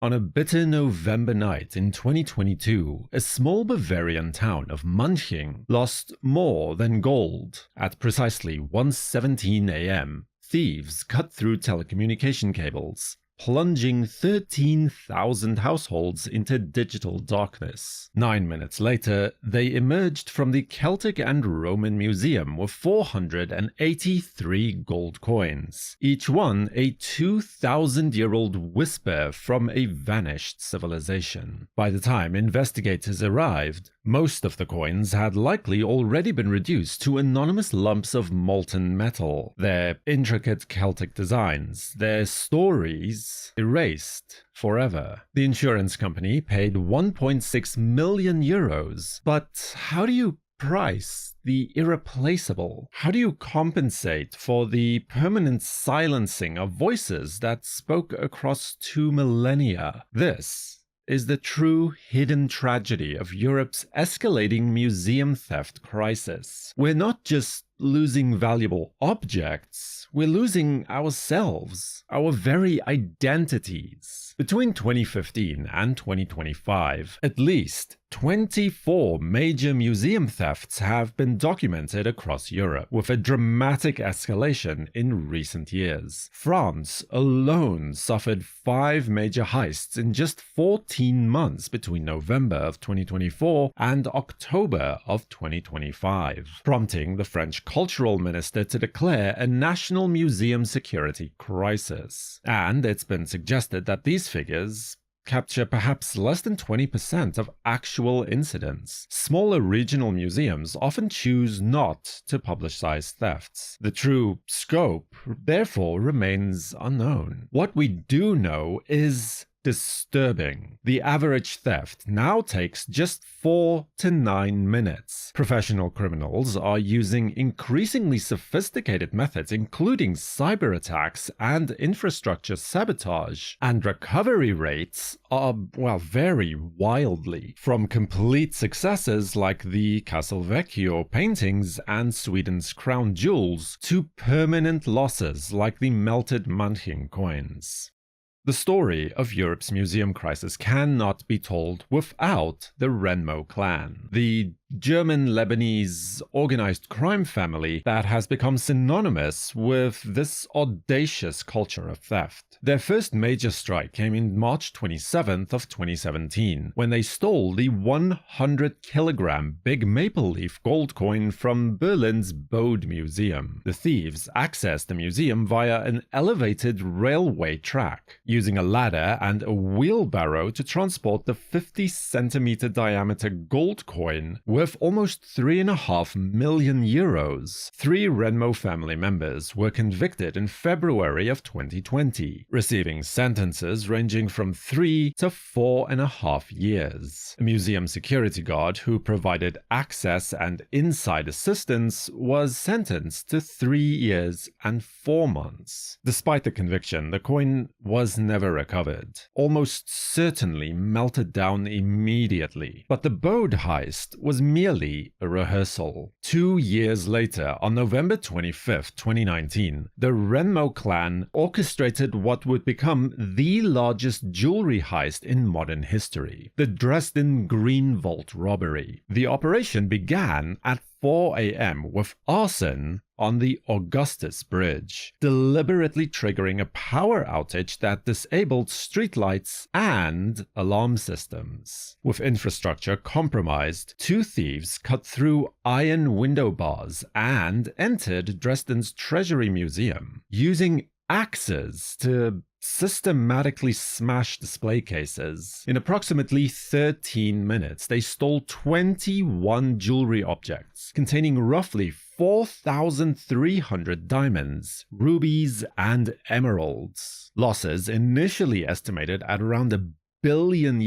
On a bitter November night in 2022, a small Bavarian town of Manching lost more than gold. At precisely 1:17 a.m., thieves cut through telecommunication cables, plunging 13,000 households into digital darkness. 9 minutes later, they emerged from the Celtic and Roman Museum with 483 gold coins, each one a 2,000-year-old whisper from a vanished civilization. By the time investigators arrived, most of the coins had likely already been reduced to anonymous lumps of molten metal, their intricate Celtic designs, their stories erased forever. The insurance company paid 1.6 million euros, but how do you price the irreplaceable? How do you compensate for the permanent silencing of voices that spoke across 2 millennia? This is the true hidden tragedy of Europe's escalating museum theft crisis. We're not just losing valuable objects, we're losing ourselves, our very identities. Between 2015 and 2025, at least 24 major museum thefts have been documented across Europe, with a dramatic escalation in recent years. France alone suffered 5 major heists in just 14 months between November of 2024 and October of 2025, prompting the French cultural minister to declare a national museum security crisis. And it's been suggested that these figures capture perhaps less than 20% of actual incidents. Smaller regional museums often choose not to publicize thefts. The true scope, therefore, remains unknown. What we do know is disturbing. The average theft now takes just 4 to 9 minutes. Professional criminals are using increasingly sophisticated methods, including cyber attacks and infrastructure sabotage, and recovery rates are, vary wildly. From complete successes like the Castelvecchio paintings and Sweden's crown jewels to permanent losses like the melted Manching coins. The story of Europe's museum crisis cannot be told without the Remmo Clan, the German-Lebanese organized crime family that has become synonymous with this audacious culture of theft. Their first major strike came in March 27th of 2017, when they stole the 100-kilogram big maple leaf gold coin from Berlin's Bode Museum. The thieves accessed the museum via an elevated railway track, using a ladder and a wheelbarrow to transport the 50-centimeter diameter gold coin worth almost 3.5 million euros. 3 Remmo family members were convicted in February of 2020, receiving sentences ranging from 3 to 4.5 years. A museum security guard who provided access and inside assistance was sentenced to 3 years and 4 months. Despite the conviction, the coin was never recovered, almost certainly melted down immediately. But the Bode heist was merely a rehearsal. 2 years later, on November 25th, 2019, the Remmo Clan orchestrated what would become the largest jewelry heist in modern history, the Dresden Green Vault robbery. The operation began at 4 a.m. with arson on the Augustus Bridge, deliberately triggering a power outage that disabled streetlights and alarm systems. With infrastructure compromised, 2 thieves cut through iron window bars and entered Dresden's Treasury Museum, using axes to systematically smash display cases. In approximately 13 minutes, they stole 21 jewelry objects containing roughly 4,300 diamonds, rubies, and emeralds. Losses initially estimated at around €1 billion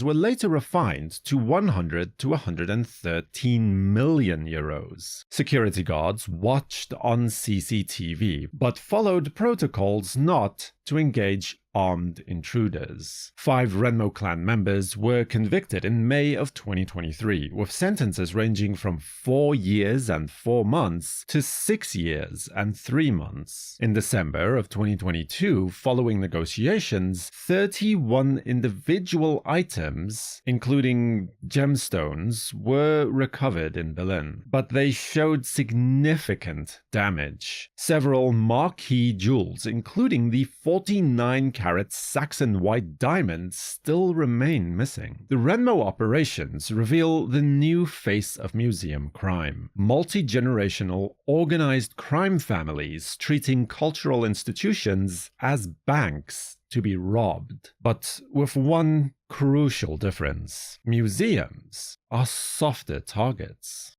were later refined to 100 to 113 million euros. Security guards watched on CCTV, but followed protocols not to engage armed intruders. 5 Remmo Clan members were convicted in May of 2023, with sentences ranging from 4 years and 4 months to 6 years and 3 months. In December of 2022, following negotiations, 31 individual items, including gemstones, were recovered in Berlin, but they showed significant damage. Several marquee jewels, including the 49-carat Saxon white diamond, still remain missing. The Remmo operations reveal the new face of museum crime: multi-generational organized crime families treating cultural institutions as banks to be robbed. But with one crucial difference: museums are softer targets.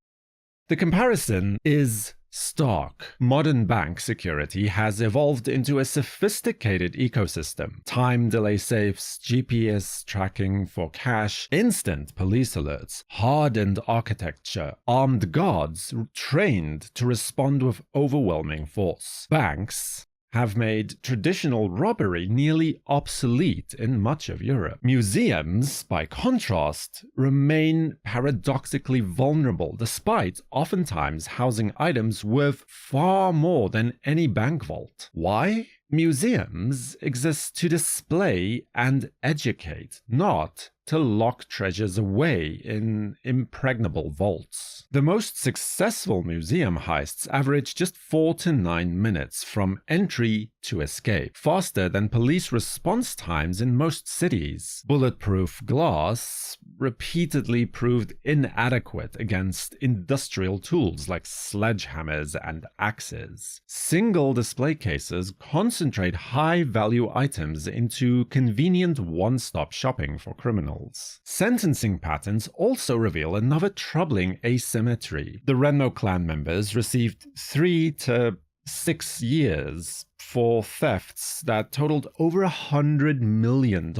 The comparison is stark. Modern bank security has evolved into a sophisticated ecosystem: time delay safes, GPS tracking for cash, instant police alerts, hardened architecture, armed guards trained to respond with overwhelming force. Banks have made traditional robbery nearly obsolete in much of Europe. Museums, by contrast, remain paradoxically vulnerable, despite oftentimes housing items worth far more than any bank vault. Why? Museums exist to display and educate, not to lock treasures away in impregnable vaults. The most successful museum heists average just 4 to 9 minutes from entry to escape, faster than police response times in most cities. Bulletproof glass repeatedly proved inadequate against industrial tools like sledgehammers and axes. Single display cases concentrate high-value items into convenient one-stop shopping for criminals. Sentencing patterns also reveal another troubling asymmetry. The Remmo Clan members received 3 to 6 years for thefts that totaled over $100 million.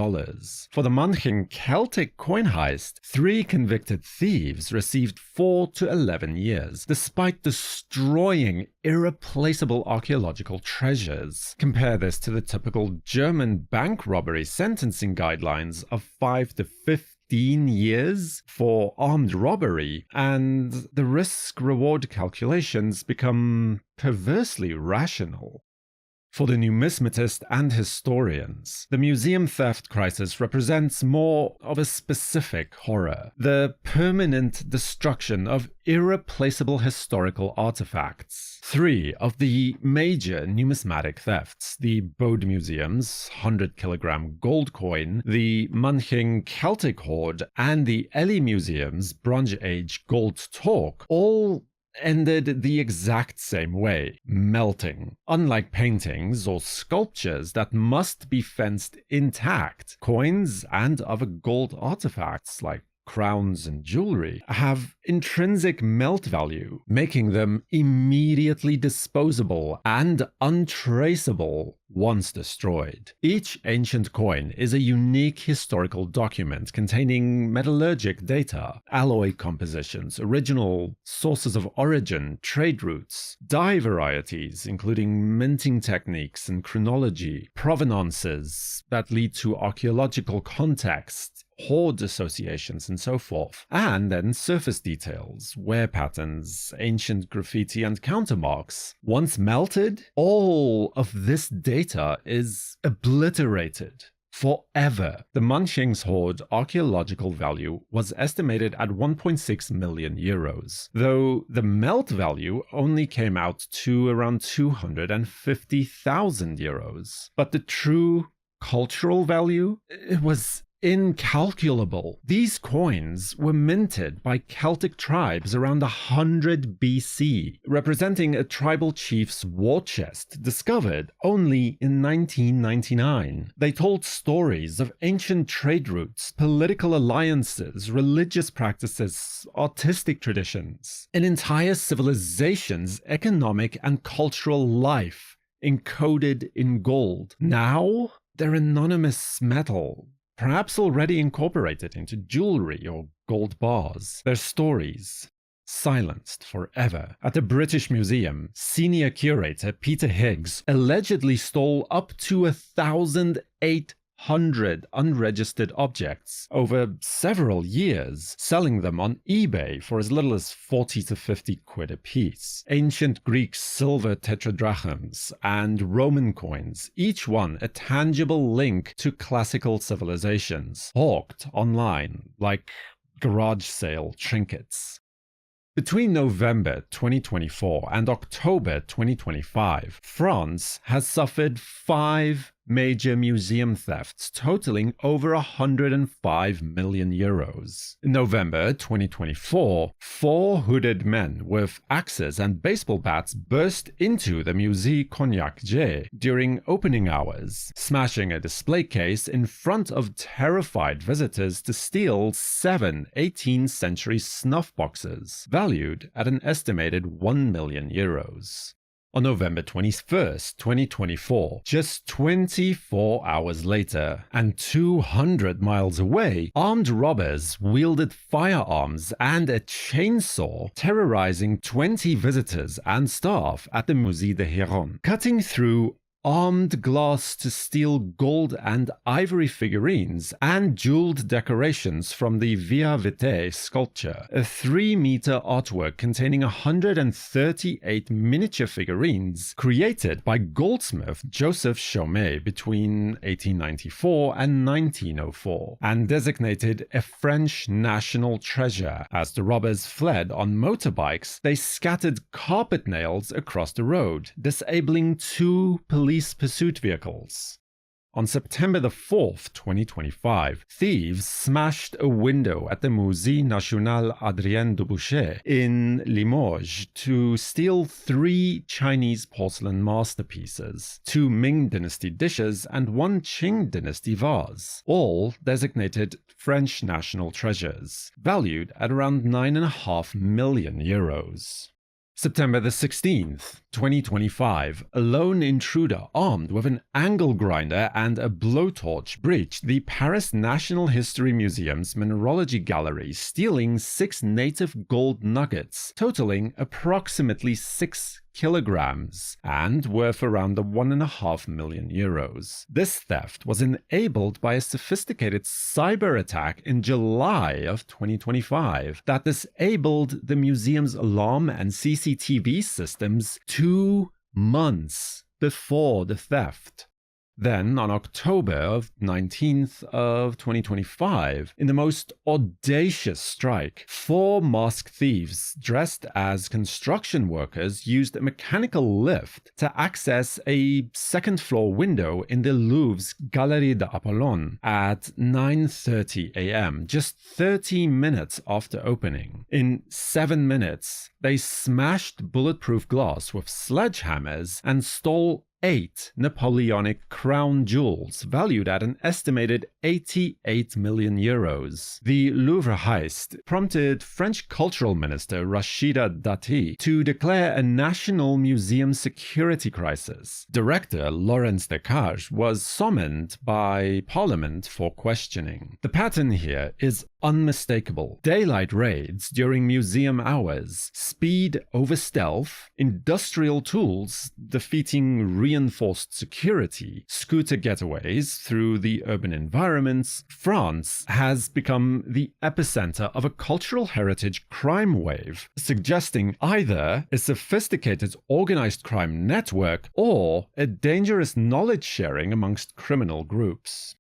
For the Manching Celtic coin heist, 3 convicted thieves received 4 to 11 years, despite destroying irreplaceable archaeological treasures. Compare this to the typical German bank robbery sentencing guidelines of 5 to 15 years for armed robbery, and the risk-reward calculations become perversely rational. For the numismatist and historians, the museum theft crisis represents more of a specific horror: the permanent destruction of irreplaceable historical artifacts. 3 of the major numismatic thefts, the Bode Museum's 100-kilogram gold coin, the Manching Celtic Hoard, and the Ely Museum's Bronze Age gold torque, all ended the exact same way: melting. Unlike paintings or sculptures that must be fenced intact, coins and other gold artifacts like crowns and jewelry have intrinsic melt value, making them immediately disposable and untraceable once destroyed. Each ancient coin is a unique historical document containing metallurgic data, alloy compositions, original sources of origin, trade routes, dye varieties, including minting techniques and chronology, provenances that lead to archaeological context, hoard associations, and so forth, and then surface details, wear patterns, ancient graffiti, and countermarks. Once melted, all of this data is obliterated forever. The Manching's Hoard archaeological value was estimated at 1.6 million euros, though the melt value only came out to around 250,000 euros. But the true cultural value, it was incalculable. These coins were minted by Celtic tribes around 100 BC, representing a tribal chief's war chest discovered only in 1999. They told stories of ancient trade routes, political alliances, religious practices, artistic traditions, an entire civilization's economic and cultural life encoded in gold. Now, they're anonymous metal, perhaps already incorporated into jewelry or gold bars. Their stories, silenced forever. At the British Museum, senior curator Peter Higgs allegedly stole up to 1,800 unregistered objects over several years, selling them on eBay for as little as 40 to 50 quid a piece. Ancient Greek silver tetradrachms and Roman coins, each one a tangible link to classical civilizations, hawked online like garage sale trinkets. Between November 2024 and October 2025, France has suffered 5 major museum thefts totaling over 105 million euros. In November 2024, 4 hooded men with axes and baseball bats burst into the Musée Cognac-J during opening hours, smashing a display case in front of terrified visitors to steal 7 18th century snuff boxes, valued at an estimated 1 million euros. On November 21st, 2024, just 24 hours later, and 200 miles away, armed robbers wielded firearms and a chainsaw, terrorizing 20 visitors and staff at the Musée de Héron, cutting through armed glass to steal gold and ivory figurines and jeweled decorations from the Via Vitae sculpture, a 3-meter artwork containing 138 miniature figurines created by goldsmith Joseph Chaumet between 1894 and 1904, and designated a French national treasure. As the robbers fled on motorbikes, they scattered carpet nails across the road, disabling 2 police pursuit vehicles. On September 4th, 2025, thieves smashed a window at the Musée National Adrien Dubochet in Limoges to steal 3 Chinese porcelain masterpieces, 2 Ming Dynasty dishes, and 1 Qing Dynasty vase, all designated French national treasures, valued at around 9.5 million euros. September 16th, 2025, a lone intruder armed with an angle grinder and a blowtorch breached the Paris National History Museum's Mineralogy Gallery, stealing 6 native gold nuggets, totaling approximately 6 kilograms and worth around 1.5 million euros. This theft was enabled by a sophisticated cyber attack in July of 2025 that disabled the museum's alarm and CCTV systems 2 months before the theft. Then, on October 19th of 2025, in the most audacious strike, 4 masked thieves dressed as construction workers used a mechanical lift to access a second-floor window in the Louvre's Galerie d'Apollon at 9:30 a.m., just 30 minutes after opening. In 7 minutes, they smashed bulletproof glass with sledgehammers and stole 8 Napoleonic crown jewels valued at an estimated 88 million euros. The Louvre heist prompted French Cultural Minister Rachida Dati to declare a national museum security crisis. Director Laurence Decage was summoned by Parliament for questioning. The pattern here is unmistakable. Daylight raids during museum hours, speed over stealth, industrial tools defeating reinforced security, scooter getaways through the urban environments. France has become the epicenter of a cultural heritage crime wave, suggesting either a sophisticated organized crime network or a dangerous knowledge sharing amongst criminal groups.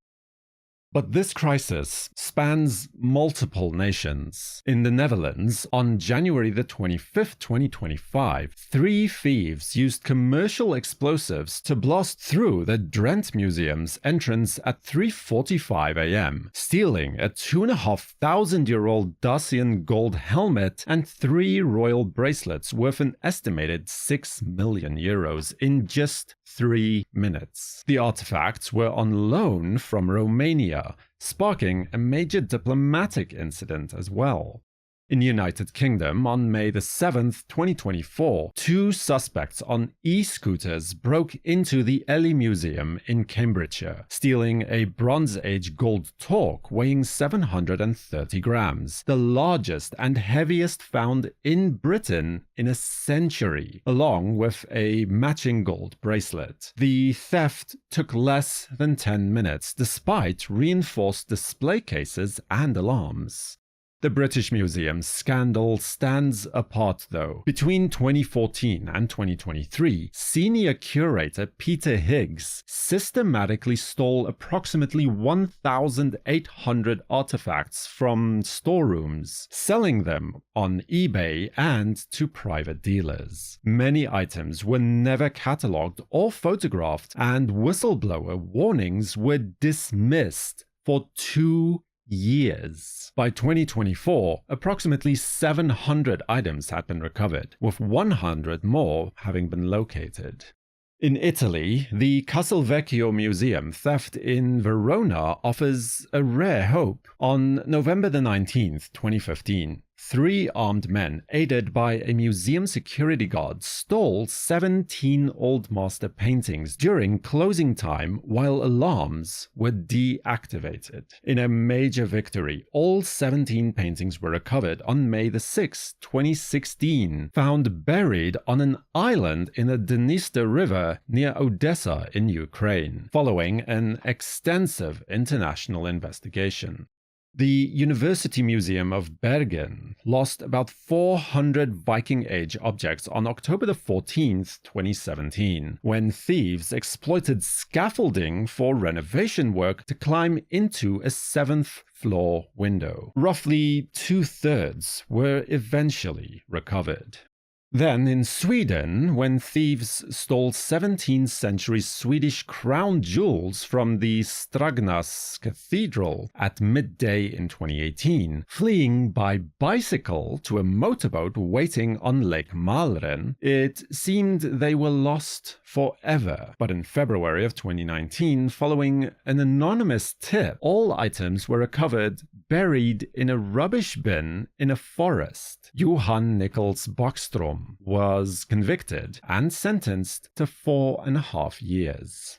But this crisis spans multiple nations. In the Netherlands, on January 25th, 2025, 3 thieves used commercial explosives to blast through the Drent Museum's entrance at 3:45 a.m., stealing a 2,500-year-old Dacian gold helmet and 3 royal bracelets worth an estimated 6 million euros in just 3 minutes. The artifacts were on loan from Romania, sparking a major diplomatic incident as well. In the United Kingdom, on May 7, 2024, 2 suspects on e-scooters broke into the Ely Museum in Cambridgeshire, stealing a Bronze Age gold torque weighing 730 grams, the largest and heaviest found in Britain in a century, along with a matching gold bracelet. The theft took less than 10 minutes, despite reinforced display cases and alarms. The British Museum's scandal stands apart though. Between 2014 and 2023, senior curator Peter Higgs systematically stole approximately 1,800 artifacts from storerooms, selling them on eBay and to private dealers. Many items were never catalogued or photographed, and whistleblower warnings were dismissed for 2 years. By 2024, approximately 700 items had been recovered, with 100 more having been located. In Italy, the Castelvecchio Museum theft in Verona offers a rare hope. On November 19, 2015, 3 armed men, aided by a museum security guard, stole 17 Old Master paintings during closing time while alarms were deactivated. In a major victory, all 17 paintings were recovered on May 6, 2016, found buried on an island in the Dniester River near Odessa in Ukraine, following an extensive international investigation. The University Museum of Bergen lost about 400 Viking Age objects on October 14, 2017, when thieves exploited scaffolding for renovation work to climb into a 7th floor window. Roughly 2/3 were eventually recovered. Then in Sweden, when thieves stole 17th century Swedish crown jewels from the Stragnas Cathedral at midday in 2018, fleeing by bicycle to a motorboat waiting on Lake Mälaren, it seemed they were lost forever. But in February of 2019, following an anonymous tip, all items were recovered buried in a rubbish bin in a forest. Johan Nichols Bockstrom was convicted and sentenced to 4.5 years.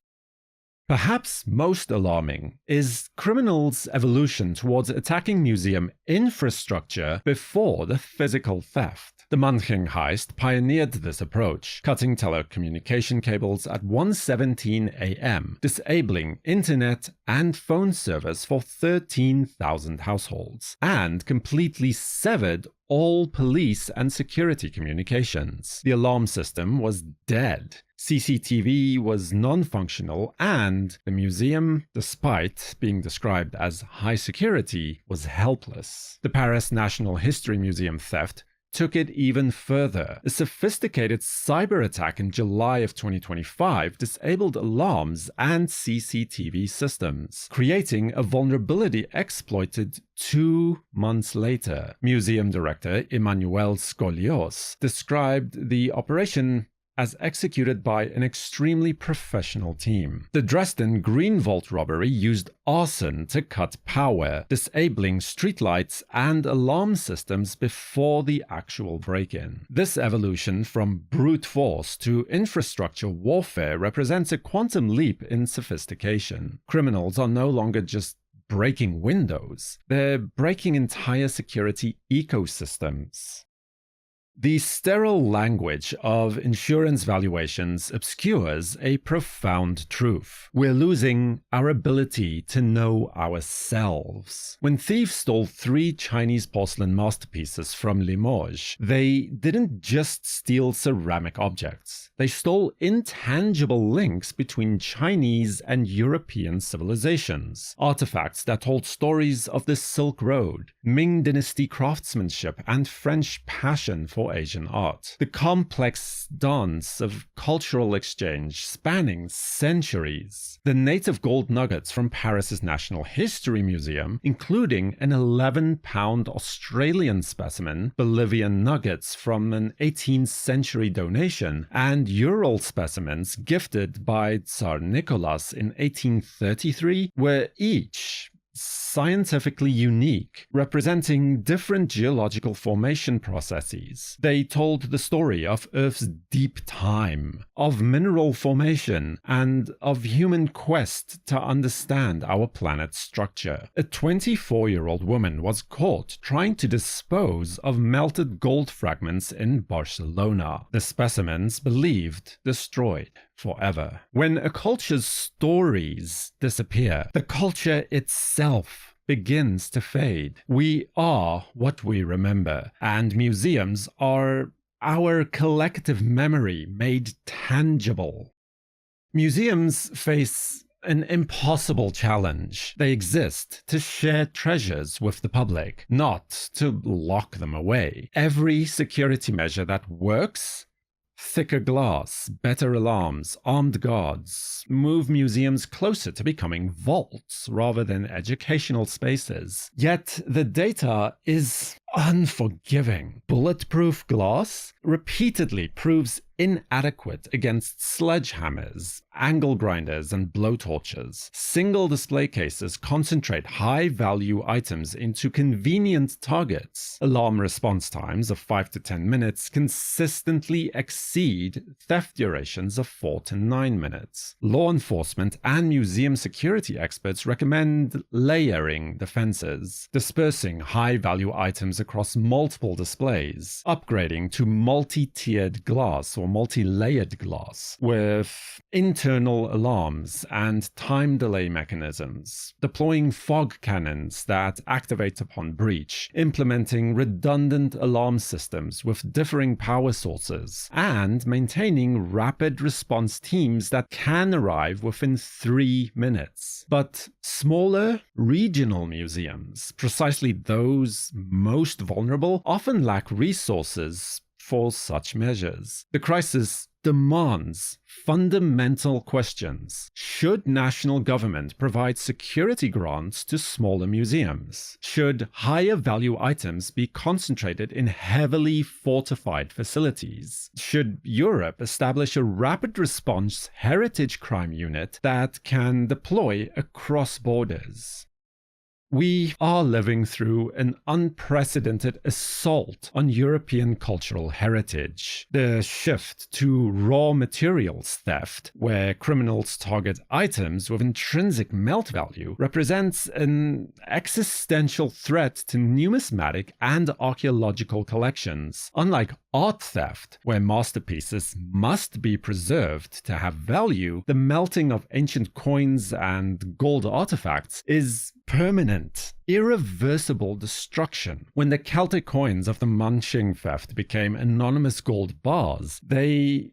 Perhaps most alarming is criminals' evolution towards attacking museum infrastructure before the physical theft. The Manching heist pioneered this approach, cutting telecommunication cables at 1:17 a.m., disabling internet and phone service for 13,000 households, and completely severed all police and security communications. The alarm system was dead. CCTV was non-functional, and the museum, despite being described as high security, was helpless. The Paris National History Museum theft took it even further. A sophisticated cyber attack in July of 2025 disabled alarms and CCTV systems, creating a vulnerability exploited 2 months later. Museum director Emmanuel Scolios described the operation as executed by an extremely professional team. The Dresden Green Vault robbery used arson to cut power, disabling streetlights and alarm systems before the actual break-in. This evolution from brute force to infrastructure warfare represents a quantum leap in sophistication. Criminals are no longer just breaking windows, they're breaking entire security ecosystems. The sterile language of insurance valuations obscures a profound truth. We're losing our ability to know ourselves. When thieves stole 3 Chinese porcelain masterpieces from Limoges, they didn't just steal ceramic objects. They stole intangible links between Chinese and European civilizations, artifacts that told stories of the Silk Road, Ming Dynasty craftsmanship, and French passion for Asian art. The complex dance of cultural exchange spanning centuries. The native gold nuggets from Paris's National History Museum, including an 11-pound Australian specimen, Bolivian nuggets from an 18th century donation, and Ural specimens gifted by Tsar Nicholas in 1833, were each scientifically unique, representing different geological formation processes. They told the story of Earth's deep time, of mineral formation, and of human quest to understand our planet's structure. A 24-year-old woman was caught trying to dispose of melted gold fragments in Barcelona. The specimens believed destroyed forever. When a culture's stories disappear, the culture itself begins to fade. We are what we remember, and museums are our collective memory made tangible. Museums face an impossible challenge. They exist to share treasures with the public, not to lock them away. Every security measure that works, thicker glass, better alarms, armed guards, move museums closer to becoming vaults rather than educational spaces. Yet the data is unforgiving. Bulletproof glass repeatedly proves inadequate against sledgehammers, angle grinders, and blowtorches. Single display cases concentrate high-value items into convenient targets. Alarm response times of 5 to 10 minutes consistently exceed theft durations of 4 to 9 minutes. Law enforcement and museum security experts recommend layering defenses, dispersing high-value items across multiple displays, upgrading to multi-tiered glass or multi-layered glass with internal alarms and time delay mechanisms, deploying fog cannons that activate upon breach, implementing redundant alarm systems with differing power sources, and maintaining rapid response teams that can arrive within 3 minutes. But smaller, regional museums, precisely those most vulnerable, often lack resources for such measures. The crisis demands fundamental questions. Should national government provide security grants to smaller museums? Should higher value items be concentrated in heavily fortified facilities? Should Europe establish a rapid response heritage crime unit that can deploy across borders? We are living through an unprecedented assault on European cultural heritage. The shift to raw materials theft, where criminals target items with intrinsic melt value, represents an existential threat to numismatic and archaeological collections. Unlike art theft, where masterpieces must be preserved to have value, the melting of ancient coins and gold artifacts is permanent, irreversible destruction. When the Celtic coins of the Manching theft became anonymous gold bars,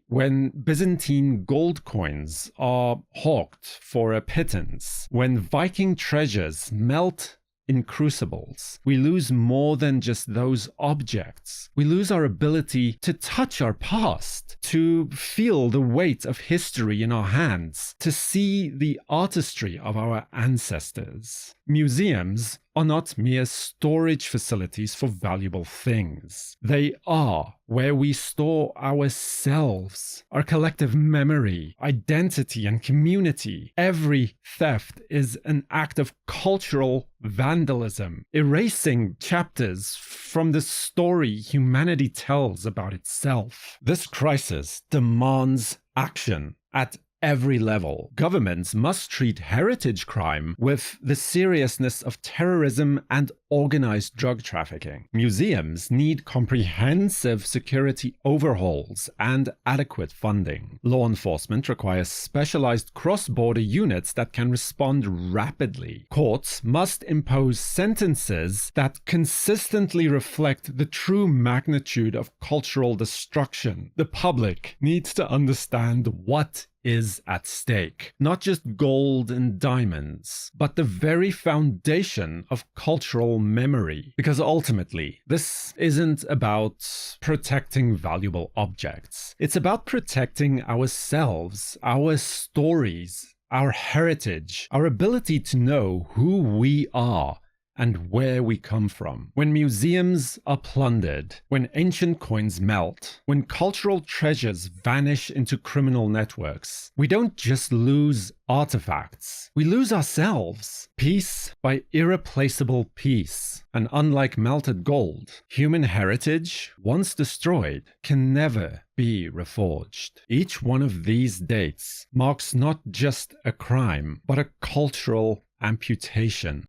when Byzantine gold coins are hawked for a pittance, when Viking treasures melt in crucibles, we lose more than just those objects. We lose our ability to touch our past, to feel the weight of history in our hands, to see the artistry of our ancestors. Museums are not mere storage facilities for valuable things. They are where we store ourselves, our collective memory, identity, and community. Every theft is an act of cultural vandalism, erasing chapters from the story humanity tells about itself. This crisis demands action at every level. Governments must treat heritage crime with the seriousness of terrorism and organized drug trafficking. Museums need comprehensive security overhauls and adequate funding. Law enforcement requires specialized cross-border units that can respond rapidly. Courts must impose sentences that consistently reflect the true magnitude of cultural destruction. The public needs to understand what is at stake. Not just gold and diamonds, but the very foundation of cultural memory. Because ultimately, this isn't about protecting valuable objects. It's about protecting ourselves, our stories, our heritage, our ability to know who we are and where we come from. When museums are plundered, when ancient coins melt, when cultural treasures vanish into criminal networks, we don't just lose artifacts, we lose ourselves, piece by irreplaceable piece. And unlike melted gold, human heritage, once destroyed, can never be reforged. Each one of these dates marks not just a crime, but a cultural amputation.